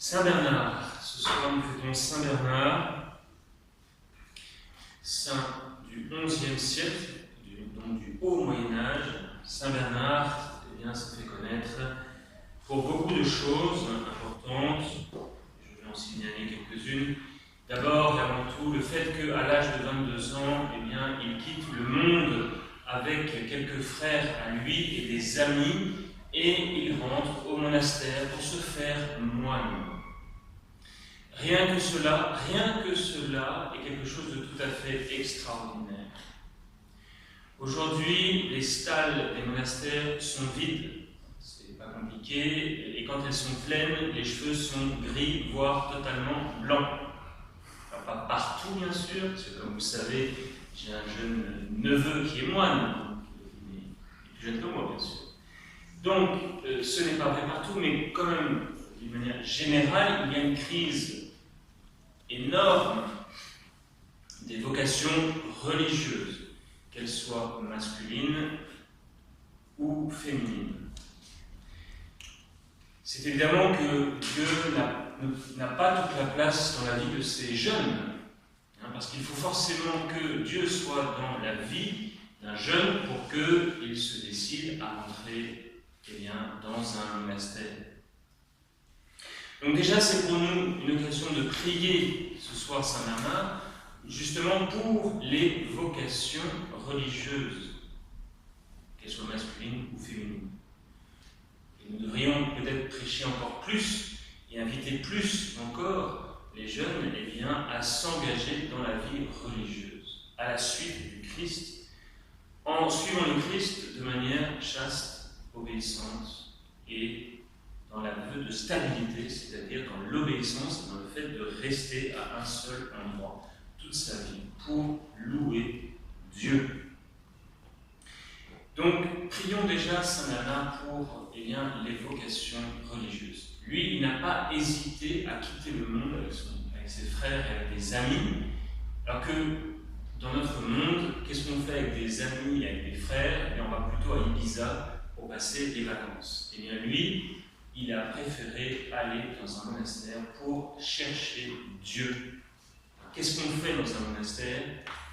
Saint Bernard. Ce soir, nous fêtons Saint Bernard, saint du XIe siècle, donc du haut Moyen-Âge. Saint Bernard, eh bien, ça fait connaître pour beaucoup de choses importantes. Je vais en signaler quelques-unes. D'abord et avant tout, le fait qu'à l'âge de 22 ans, eh bien, il quitte le monde avec quelques frères à lui et des amis, et il rentre au monastère pour se faire moine. Rien que cela est quelque chose de tout à fait extraordinaire. Aujourd'hui, les stalles des monastères sont vides, c'est pas compliqué, et quand elles sont pleines, les cheveux sont gris, voire totalement blancs. Alors, pas partout, bien sûr, parce que comme vous savez, j'ai un jeune neveu qui est moine, donc il est plus jeune que moi, bien sûr. Donc, ce n'est pas vrai partout, mais quand même, d'une manière générale, il y a une crise énorme des vocations religieuses, qu'elles soient masculines ou féminines. C'est évidemment que Dieu n'a pas toute la place dans la vie de ces jeunes, parce qu'il faut forcément que Dieu soit dans la vie d'un jeune pour qu'il se décide à rentrer dans un monastère. Donc déjà, c'est pour nous une occasion de prier ce soir Saint Bernard, justement pour les vocations religieuses, qu'elles soient masculines ou féminines. Et nous devrions peut-être prêcher encore plus et inviter plus encore les jeunes à s'engager dans la vie religieuse, à la suite du Christ, en suivant le Christ de manière chaste, obéissante et dans la vue de stabilité, c'est-à-dire dans l'obéissance, dans le fait de rester à un seul endroit toute sa vie pour louer Dieu. Donc, prions déjà Saint Bernard pour les vocations religieuses. Lui, il n'a pas hésité à quitter le monde avec ses frères et avec des amis, alors que dans notre monde, qu'est-ce qu'on fait avec des amis et avec des frères? On va plutôt à Ibiza pour passer les vacances. Et bien lui, il a préféré aller dans un monastère pour chercher Dieu. Qu'est-ce qu'on fait dans un monastère?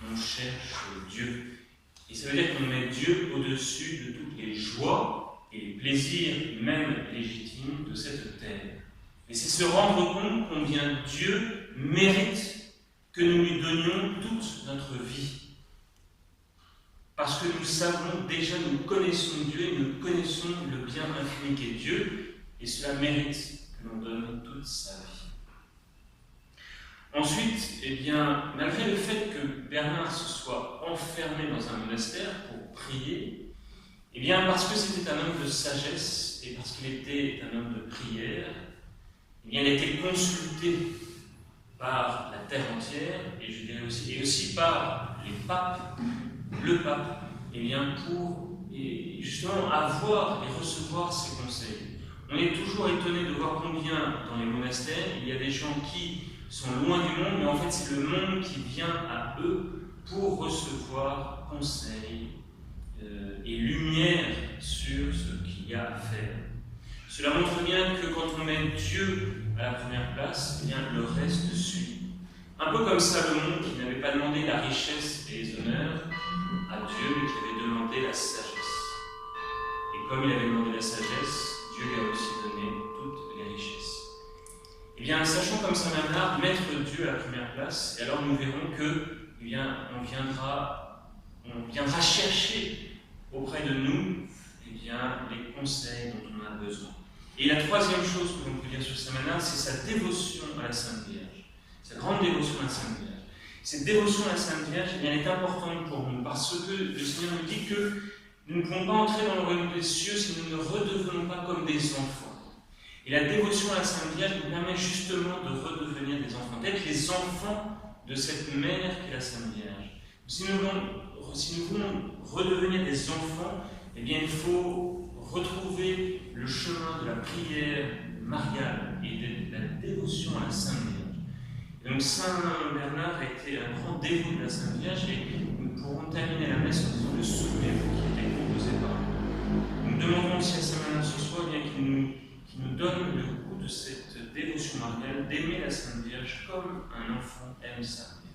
On cherche Dieu. Et ça veut dire qu'on met Dieu au-dessus de toutes les joies et les plaisirs, même légitimes, de cette terre. Et c'est se rendre compte combien Dieu mérite que nous lui donnions toute notre vie. Parce que nous savons déjà, nous connaissons Dieu et nous connaissons le bien infini qu'est Dieu, et cela mérite que l'on donne toute sa vie. Ensuite, malgré le fait que Bernard se soit enfermé dans un monastère pour prier, parce que c'était un homme de sagesse et parce qu'il était un homme de prière, il a été consulté par la terre entière, et je dirais aussi par les papes, le pape, pour justement avoir et recevoir ses conseils. On est toujours étonné de voir combien dans les monastères, il y a des gens qui sont loin du monde, mais en fait c'est le monde qui vient à eux pour recevoir conseils et lumière sur ce qu'il y a à faire. Cela montre bien que quand on met Dieu à la première place, le reste suit. Un peu comme Salomon qui n'avait pas demandé la richesse et les honneurs à Dieu, mais qui avait demandé la sagesse. Et comme il avait demandé la sagesse, Dieu lui a aussi donné toutes les richesses. Sachant comme Saint Bernard mettre Dieu à la première place, et alors nous verrons que on viendra chercher auprès de nous les conseils dont on a besoin. Et la troisième chose que l'on peut dire sur Saint Bernard, c'est sa dévotion à la Sainte Vierge, sa grande dévotion à la Sainte Vierge. Cette dévotion à la Sainte Vierge, elle est importante pour nous, parce que le Seigneur nous dit que nous ne pouvons pas entrer dans le royaume des cieux si nous ne redevenons pas comme des enfants. Et la dévotion à la Sainte Vierge nous permet justement de redevenir des enfants, d'être les enfants de cette mère qu'est la Sainte Vierge. Si nous voulons redevenir des enfants, il faut retrouver le chemin de la prière mariale et de la dévotion à la Sainte Vierge. Et donc Saint Bernard a été un grand dévot de la Sainte Vierge, et nous pourrons terminer la messe en disant le souvenir qui était composé par nous. Nous demandons aussi à Saint Bernard ce soir qu'il qui nous donne le goût de cette dévotion mariale, d'aimer la Sainte Vierge comme un enfant aime sa mère.